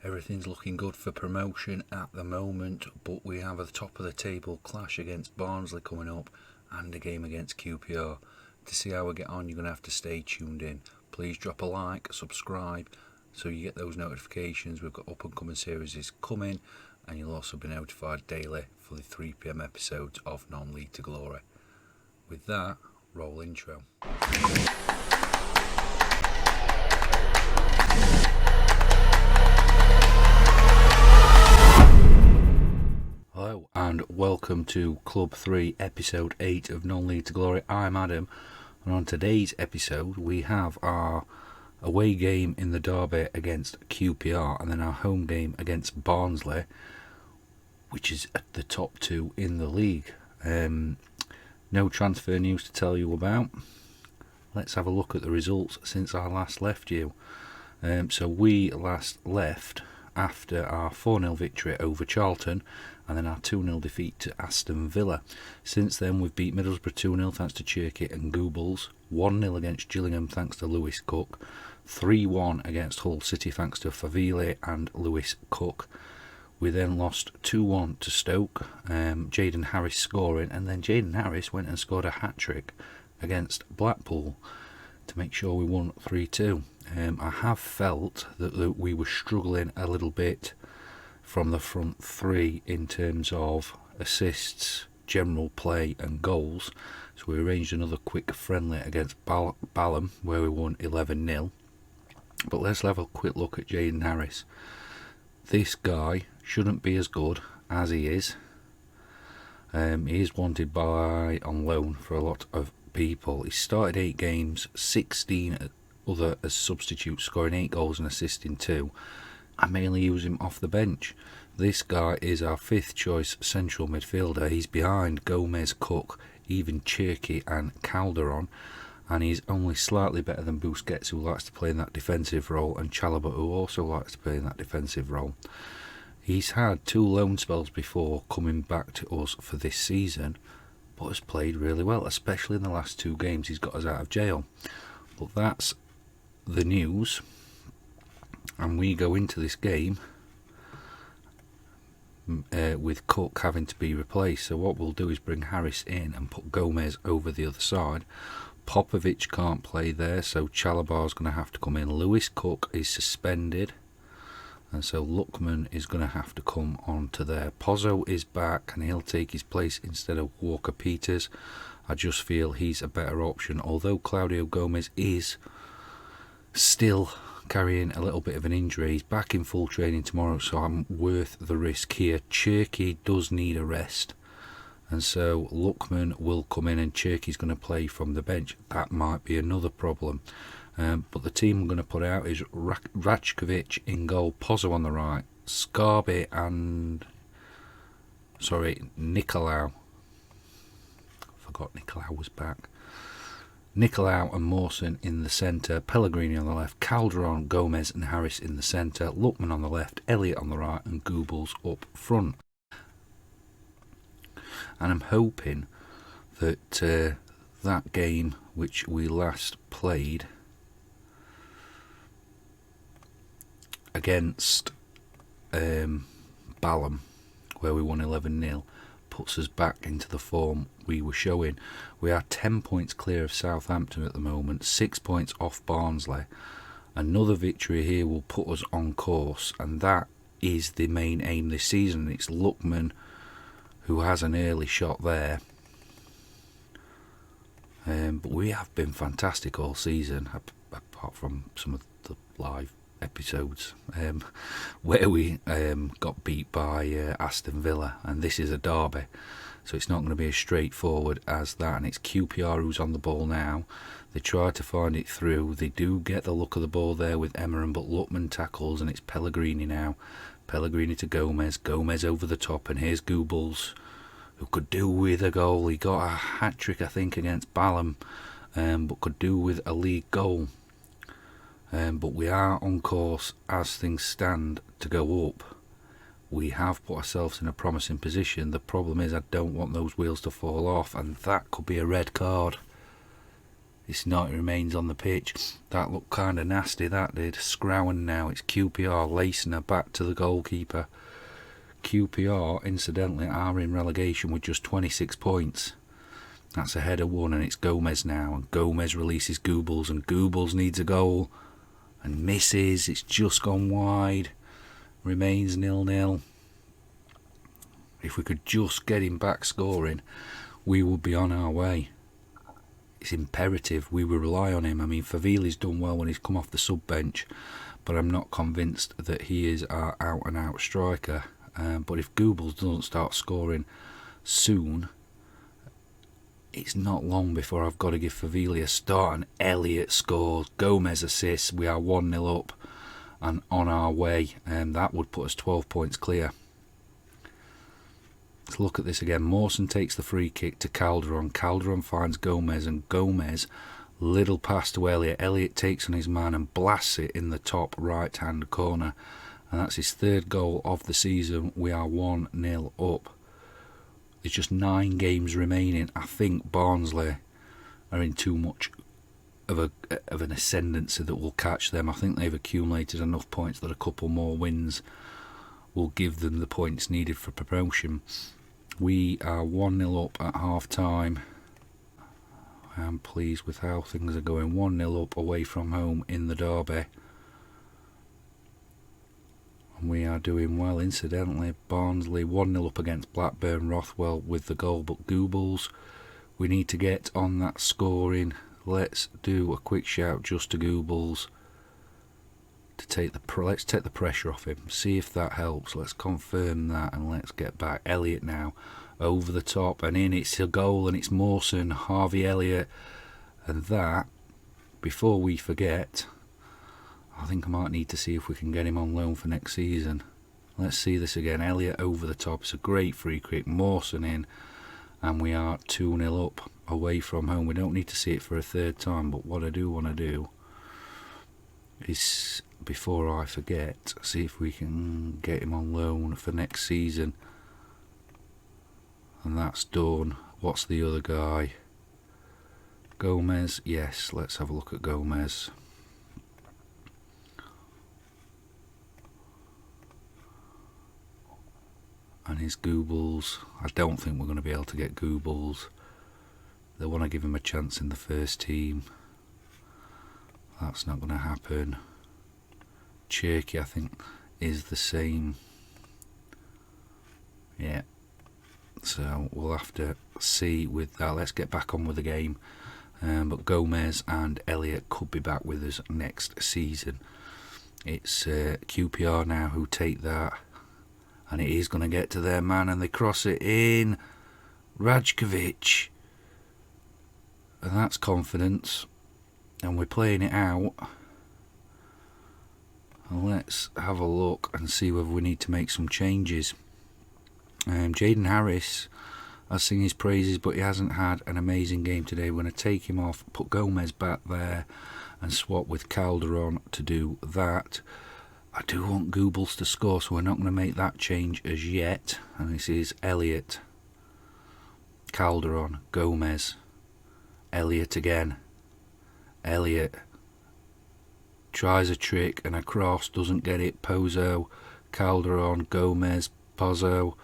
Everything's looking good for promotion at the moment, but we have a top of the table clash against Barnsley coming up and a game against QPR. To see how we get on, you're going to have to stay tuned in. Please drop a like, subscribe, so you get those notifications. We've got up and coming series coming, and you'll also be notified daily for the 3 PM episodes of Non-League to Glory. With that, roll intro. Hello and welcome to Club 3 episode 8 of Non-League to Glory. I'm Adam, and on today's episode we have our away game in the derby against QPR and then our home game against Barnsley, which is at the top two in the league. No transfer news to tell you about. Let's have a look at the results since I last left you. So we last left after our 4-0 victory over Charlton and then our 2-0 defeat to Aston Villa. Since then we've beat Middlesbrough 2-0 thanks to Cherky and Goebbels, 1-0 against Gillingham thanks to Lewis Cook, 3-1 against Hull City thanks to Favile and Lewis Cook. We then lost 2-1 to Stoke, Jaden Harris scoring, and then Jaden Harris went and scored a hat-trick against Blackpool to make sure we won 3-2. I have felt that we were struggling a little bit from the front three in terms of assists, general play and goals, so we arranged another quick friendly against Fulham where we won 11-0. But let's have a quick look at Jaden Harris. This guy shouldn't be as good as he is. He is wanted on loan for a lot of people. He started 8 games, 16 other as substitute, scoring 8 goals and assisting 2. I mainly use him off the bench. This guy is our 5th choice central midfielder. He's behind Gomez, Cook, even Cherky and Calderon, and he's only slightly better than Busquets, who likes to play in that defensive role, and Chalobah, who also likes to play in that defensive role. He's had 2 loan spells before coming back to us for this season, but has played really well, especially in the last 2 games he's got us out of jail. But that's the news, and we go into this game with Cook having to be replaced. So what we'll do is bring Harris in and put Gomez over the other side. Popovic can't play there, so Chalobah's going to have to come in. Lewis Cook is suspended, and so Lookman is going to have to come on to there. Pozzo is back and he'll take his place instead of Walker Peters. I just feel he's a better option, although Claudio Gomez is still carrying a little bit of an injury. He's back in full training tomorrow, so I'm worth the risk here. Cherky does need a rest, and so Lookman will come in and Cherky's going to play from the bench. That might be another problem. But the team I'm going to put out is Rajkovic in goal, Pozzo on the right, Scarby and Nicolau. Forgot Nicolau was back. Nicolau and Mawson in the centre, Pellegrini on the left, Calderon, Gomez and Harris in the centre, Lookman on the left, Elliott on the right and Goebbels up front. And I'm hoping that that game which we last played against Fulham, where we won 11-0, puts us back into the form we were showing. We are 10 points clear of Southampton at the moment, 6 points off Barnsley. Another victory here will put us on course, and that is the main aim this season. It's Lookman who has an early shot there. But we have been fantastic all season, apart from some of the live episodes where we got beat by Aston Villa, and this is a derby, so it's not going to be as straightforward as that. And it's QPR who's on the ball now. They try to find it through. They do get the look of the ball there with Emeran, but Lookman tackles, and it's Pellegrini now. Pellegrini to Gomez, Gomez over the top, and here's Goebbels, who could do with a goal. He got a hat-trick I think against Fulham, but could do with a league goal. But we are on course as things stand to go up. We have put ourselves in a promising position. The problem is I don't want those wheels to fall off, and that could be a red card It's not, it remains on the pitch. That looked kind of nasty, that did. Scrowan now, it's QPR lacing her back to the goalkeeper. QPR, incidentally, are in relegation with just 26 points. That's ahead of one, and it's Gomez now. And Gomez releases Goobles, and Goobles needs a goal. And misses, it's just gone wide. Remains 0-0. If we could just get him back scoring, we would be on our way. It's imperative we will rely on him. I mean, Favili's done well when he's come off the sub bench, but I'm not convinced that he is our out and out striker. But if Goobles doesn't start scoring soon, it's not long before I've got to give Favili a start. And Elliott scores, Gomez assists, we are 1-0 up and on our way, and that would put us 12 points clear. Let's look at this again. Mawson takes the free kick to Calderon. Calderon finds Gomez, and Gomez, little pass to Elliott. Elliott takes on his man and blasts it in the top right hand corner, and that's his third goal of the season. We are 1-0 up. There's just 9 games remaining. I think Barnsley are in too much of an ascendancy that will catch them. I think they've accumulated enough points that a couple more wins will give them the points needed for promotion. We are 1-0 up at half time. I am pleased with how things are going. 1-0 up away from home in the derby. And we are doing well. Incidentally, Barnsley 1-0 up against Blackburn. Rothwell with the goal, but Goobles, we need to get on that scoring. Let's do a quick shout just to Goobles to let's take the pressure off him. See if that helps. Let's confirm that, and let's get back. Elliott now over the top and in. It's a goal, and it's Mawson, Harvey Elliott, and that, before we forget, I think I might need to see if we can get him on loan for next season. Let's see this again. Elliott over the top. It's a great free kick. Mawson in, and we are 2-0 up away from home. We don't need to see it for a third time, but what I do want to do is, before I forget, see if we can get him on loan for next season. And that's done. What's the other guy? Gomez. Yes, let's have a look at Gomez. And his Goobles. I don't think we're going to be able to get Goobles. They want to give him a chance in the first team. That's not going to happen. Cherky, I think, is the same. Yeah. So we'll have to see with that. Let's get back on with the game. But Gomez and Elliott could be back with us next season. It's QPR now who take that. And it is going to get to their man, and they cross it in. Rajkovic. And that's confidence. And we're playing it out. And let's have a look and see whether we need to make some changes. Jaden Harris, I sing his praises, but he hasn't had an amazing game today. We're going to take him off, put Gomez back there, and swap with Calderon to do that. I do want Goobles to score, so we're not going to make that change as yet. And this is Elliott, Calderon, Gomez, Elliott again. Elliott tries a trick and a cross, doesn't get it. Pozo, Calderon, Gomez, Pozo,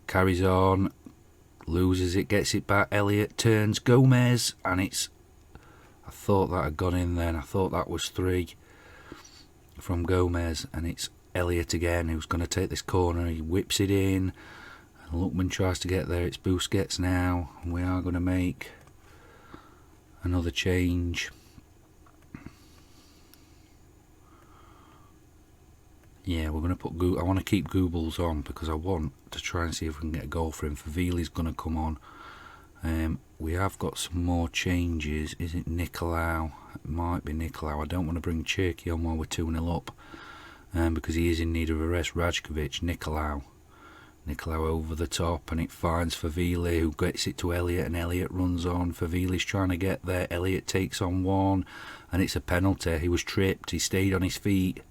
carries on, loses it, gets it back. Elliott turns, Gomez, and it's, I thought that had gone in then. I thought that was 3 from Gomez, and it's Elliott again who's going to take this corner. He whips it in, and Lookman tries to get there. It's Busquets now, and we are going to make another change. Yeah, we're going to put I want to keep Goobles on because I want to try and see if we can get a goal for him. Favili's going to come on. We have got some more changes. Is it Nicolau? It might be Nicolau. I don't want to bring Cherky on while we're 2-0 up because he is in need of a rest. Rajkovic, Nicolau over the top, and it finds Favili, who gets it to Elliott, and Elliott runs on. Favili's trying to get there. Elliott takes on one, and it's a penalty. He was tripped. He stayed on his feet.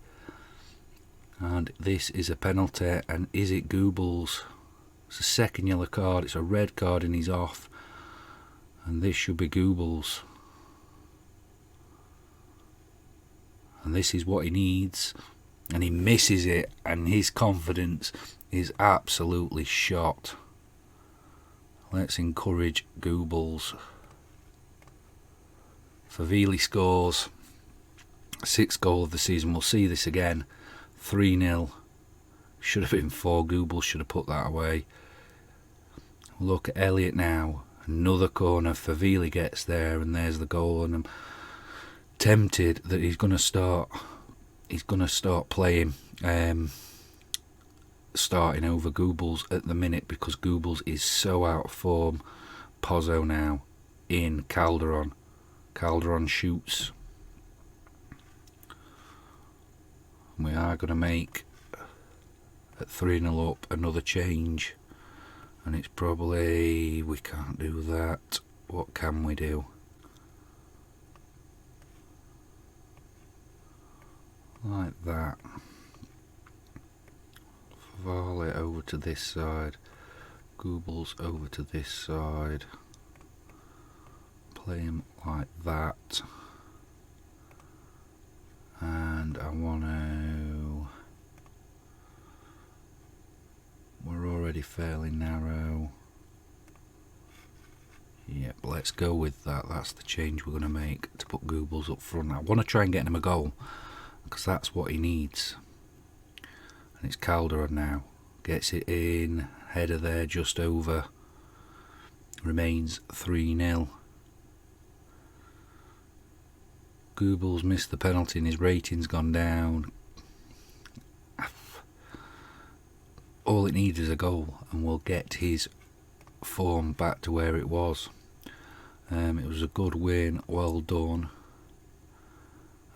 And this is a penalty, and is it Goobles? It's a second yellow card. It's a red card, and he's off. And this should be Goobles. and this is what he needs, and he misses it, and his confidence is absolutely shot. Let's encourage Goobles. Favili scores. 6th goal of the season. We'll see this again. 3-0. Should have been 4. Goobles should have put that away. Look at Elliott now. Another corner. Favili gets there, and there's the goal. And I'm tempted that he's going to start. He's going to start playing. Starting over Goobles at the minute, because Goobles is so out of form. Pozzo now in Calderon. Calderon shoots. We are going to make, at 3-0 up, another change. And it's probably, we can't do that. What can we do? Like that. Varley over to this side. Goobles over to this side. Play him like that. And I want to... We're already fairly narrow. Yep, let's go with that. That's the change we're going to make, to put Goobles up front. I want to try and get him a goal, because that's what he needs. And it's Calderon now. Gets it in. Header there, just over. Remains 3-0. Goobles missed the penalty and his rating's gone down. All it needs is a goal, and we'll get his form back to where it was. It was a good win, well done.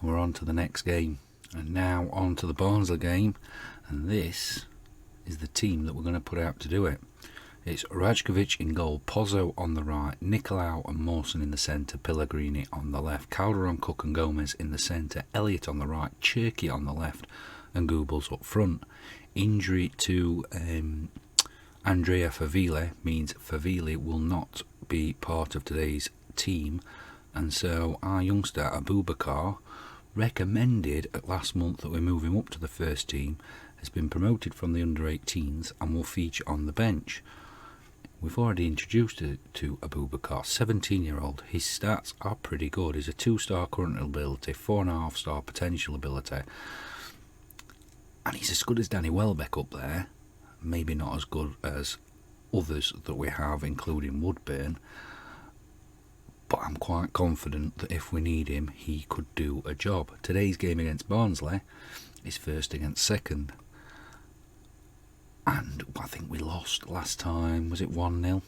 And we're on to the next game. And now on to the Barnsley game. And this is the team that we're going to put out to do it. It's Rajkovic in goal, Pozzo on the right, Nicolau and Mawson in the centre, Pellegrini on the left, Calderon, Cook and Gomez in the centre, Elliott on the right, Cherky on the left, and Goobles up front. Injury to Andrea Favili means Favili will not be part of today's team, and so our youngster Abubakar, recommended last month that we move him up to the first team, has been promoted from the under-18s and will feature on the bench. We've already introduced it to Abubakar, 17-year-old. His stats are pretty good. He's a 2-star current ability, 4.5-star potential ability. And he's as good as Danny Welbeck up there. Maybe not as good as others that we have, including Woodburn. But I'm quite confident that if we need him, he could do a job. Today's game against Barnsley is first against second. And I think we lost last time. Was it 1-0? So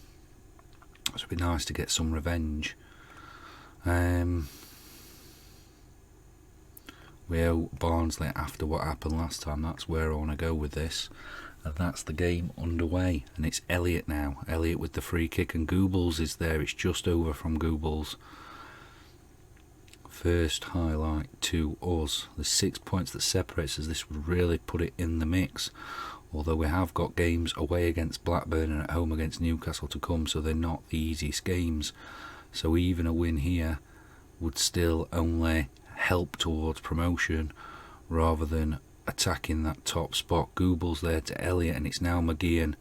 it'd be nice to get some revenge. We owe Barnsley after what happened last time. That's where I want to go with this. And that's the game underway. And it's Elliott now. Elliott with the free kick, and Goobles is there. It's just over from Goobles. First highlight to us. The 6 points that separates us. This would really put it in the mix. Although we have got games away against Blackburn and at home against Newcastle to come, so they're not the easiest games. So even a win here would still only help towards promotion rather than attacking that top spot. Goobles there to Elliott, and it's now McGeehan.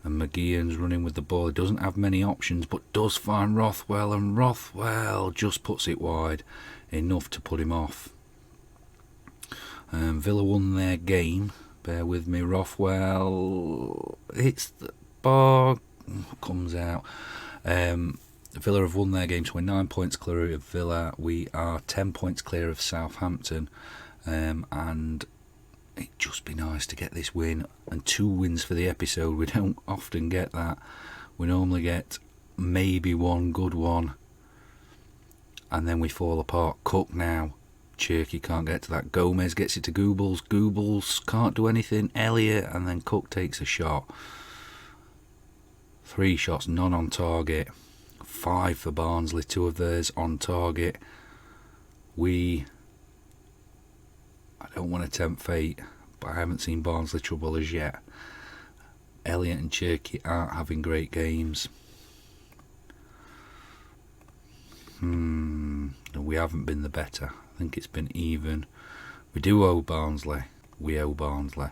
And McGeehan's running with the ball. He doesn't have many options, but does find Rothwell, and Rothwell just puts it wide, enough to put him off. Villa won their game. Bear with me, Rothwell. It's the bar. Comes out. Villa have won their game, so we're 9 points clear of Villa. We are 10 points clear of Southampton. And it'd just be nice to get this win. And 2 wins for the episode. We don't often get that. We normally get maybe one good one. And then we fall apart. Cook now. Cherky can't get to that. Gomez gets it to Goobles. Goobles can't do anything. Elliott, and then Cook takes a shot. 3 shots, none on target. 5 for Barnsley, 2 of theirs on target. I don't want to tempt fate, but I haven't seen Barnsley trouble as yet. Elliott and Cherky aren't having great games. We haven't been the better. I think it's been even. We do owe Barnsley. We owe Barnsley.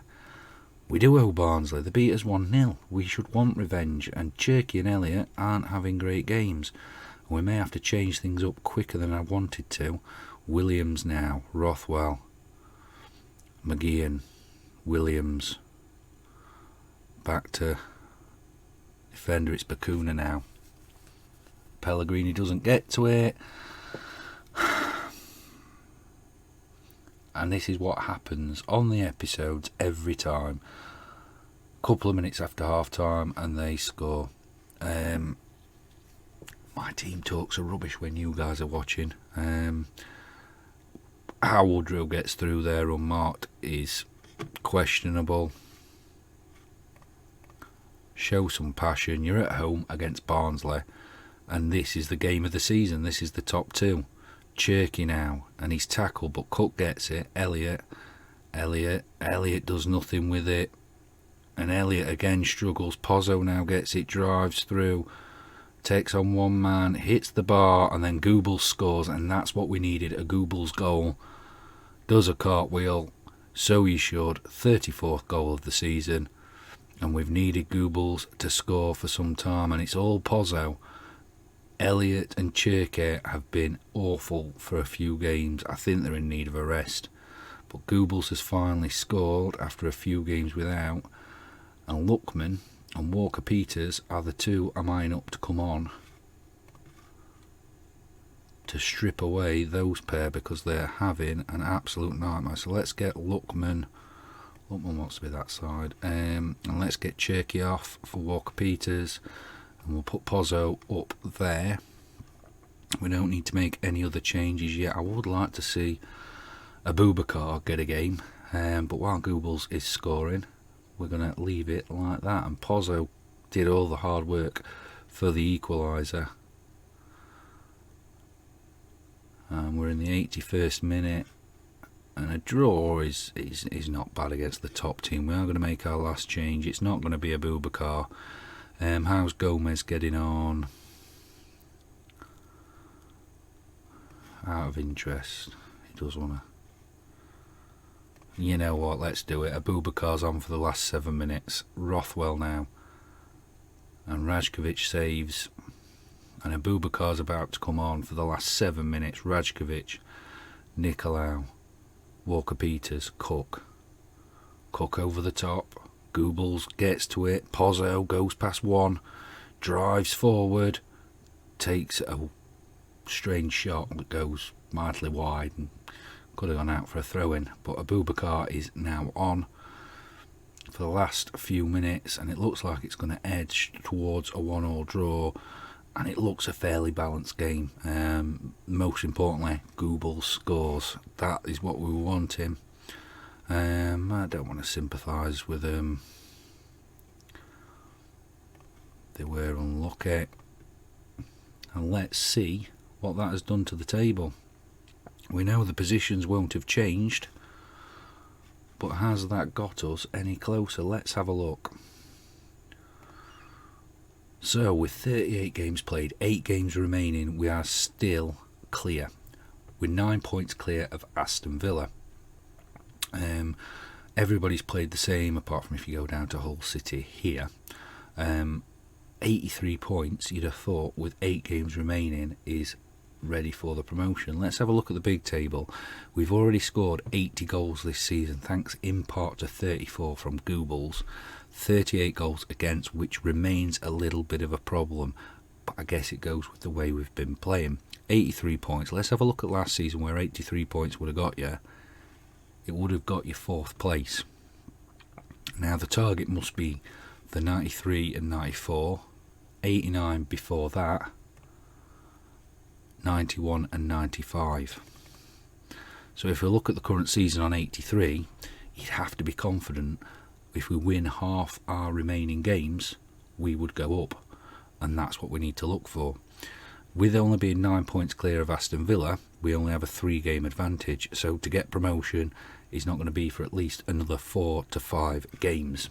We do owe Barnsley. They beat us 1-0. We should want revenge, and Cherky and Elliott aren't having great games. We may have to change things up quicker than I wanted to. Williams now, Rothwell, McGeehan, Williams. Back to defender, it's Bakuna now. Pellegrini doesn't get to it. And this is what happens on the episodes every time. Couple of minutes after half time and they score. My team talks are rubbish when you guys are watching. How Woodrow gets through there unmarked is questionable. Show some passion. You're at home against Barnsley, and this is the game of the season. This is the top two. Cherky now, and he's tackled, but Cook gets it. Elliott does nothing with it, and Elliott again struggles. Pozzo now gets it, drives through, takes on one man, hits the bar, and then Goebbels scores, and that's what we needed, a Goebbels goal. Does a cartwheel, so he should. 34th goal of the season, and we've needed Goebbels to score for some time, and it's all Pozzo. Elliott and Cherky have been awful for a few games. I think they're in need of a rest. But Goebbels has finally scored after a few games without. And Lookman and Walker-Peters are the two I'm eyeing up to come on to strip away those pair, because they're having an absolute nightmare. So let's get Lookman wants to be that side. And let's get Cherky off for Walker-Peters. And we'll put Pozzo up there. We don't need to make any other changes yet. I would like to see Abubakar get a game. But while Goebbels is scoring, we're going to leave it like that. And Pozzo did all the hard work for the equaliser. And we're in the 81st minute. And a draw is not bad against the top team. We are going to make our last change. It's not going to be Abubakar. How's Gomez getting on? Out of interest. He does want to... You know what, let's do it. Abubakar's on for the last 7 minutes. Rothwell now. And Rajkovic saves. And Abubakar's about to come on for the last 7 minutes. Rajkovic, Nicolau, Walker-Peters, Cook. Cook over the top. Goebbels gets to it. Pozzo goes past one, drives forward, takes a strange shot that goes mightily wide and could have gone out for a throw-in. But Abubakar is now on for the last few minutes, and it looks like it's going to edge towards a 1-1 draw, and it looks a fairly balanced game. Most importantly, Goebbels scores. That is what we were wanting. I don't want to sympathise with them. They were unlucky. And let's see what that has done to the table. We know the positions won't have changed, but has that got us any closer? Let's have a look. So with 38 games played, 8 games remaining, we are still clear. We're 9 points clear of Aston Villa. Everybody's played the same, apart from if you go down to Hull City here. 83 points, you'd have thought, with 8 games remaining, is ready for the promotion. Let's have a look at the big table. We've already scored 80 goals this season, thanks in part to 34 from Goebbels. 38 goals against, which remains a little bit of a problem, but I guess it goes with the way we've been playing. 83 points. Let's have a look at last season, where 83 points would have got you. It would have got you 4th place. Now the target must be the 93 and 94, 89 before that, 91 and 95. So if we look at the current season on 83, you'd have to be confident if we win half our remaining games, we would go up, and that's what we need to look for. With only being 9 points clear of Aston Villa, we only have a 3-game advantage, so to get promotion is not going to be for at least another 4 to 5 games,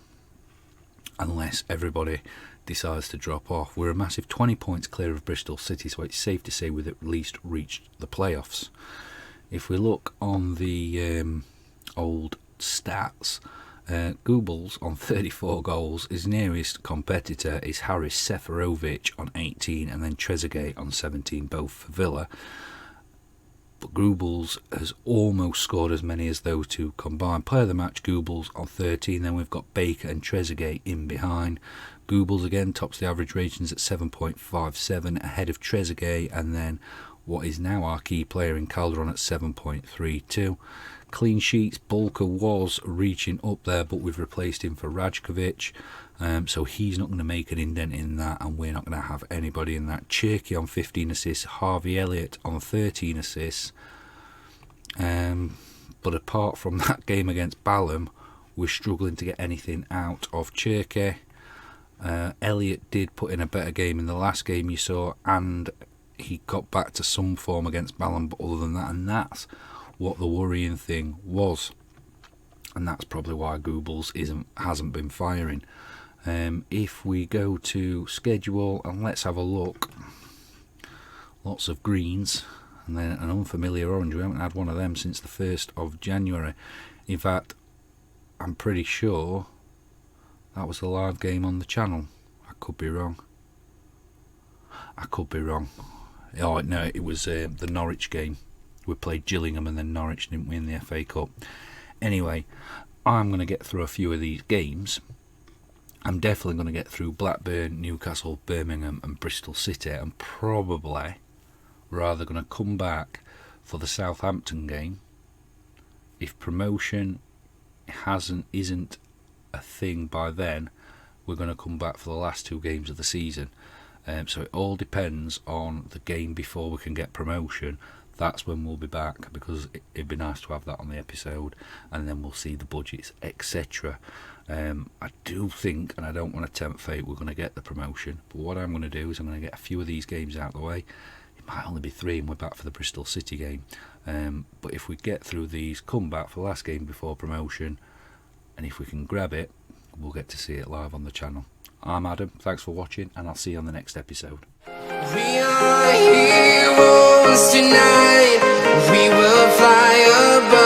unless everybody decides to drop off. We're a massive 20 points clear of Bristol City, so it's safe to say we've at least reached the playoffs. If we look on the old stats. Goebbels on 34 goals. His nearest competitor is Haris Seferovic on 18, and then Trezeguet on 17, both for Villa. But Goebbels has almost scored as many as those two combined. Player of the match, Goebbels on 13. Then we've got Baker and Trezeguet in behind. Goebbels again tops the average ratings at 7.57, ahead of Trezeguet, and then what is now our key player in Calderon at 7.32. Clean sheets, Bulka was reaching up there, but we've replaced him for Rajkovic, so he's not going to make an indent in that, and we're not going to have anybody in that. Cherky on 15 assists, Harvey Elliott on 13 assists, but apart from that game against Balham, we're struggling to get anything out of Cherky. Elliott did put in a better game in the last game you saw, and he got back to some form against Balham, but other than that, and that's what the worrying thing was, and that's probably why Goebbels hasn't been firing. If we go to schedule and let's have a look, lots of greens and then an unfamiliar orange. We haven't had one of them since the 1st of January. In fact, I'm pretty sure that was the live game on the channel. I could be wrong. Oh no, it was the Norwich game. We played Gillingham and then Norwich, didn't we, in the FA Cup. Anyway, I'm going to get through a few of these games. I'm definitely going to get through Blackburn, Newcastle, Birmingham and Bristol City. I'm probably rather going to come back for the Southampton game. If promotion isn't a thing by then, we're going to come back for the last two games of the season. So it all depends on the game before we can get promotion. That's when we'll be back, because it'd be nice to have that on the episode, and then we'll see the budgets, etc. I do think, and I don't want to tempt fate, we're going to get the promotion, but what I'm going to do is I'm going to get a few of these games out of the way. It might only be 3 and we're back for the Bristol City game, but if we get through these, come back for the last game before promotion, and if we can grab it, we'll get to see it live on the channel. I'm Adam, thanks for watching, and I'll see you on the next episode. We are heroes tonight. We will fly above.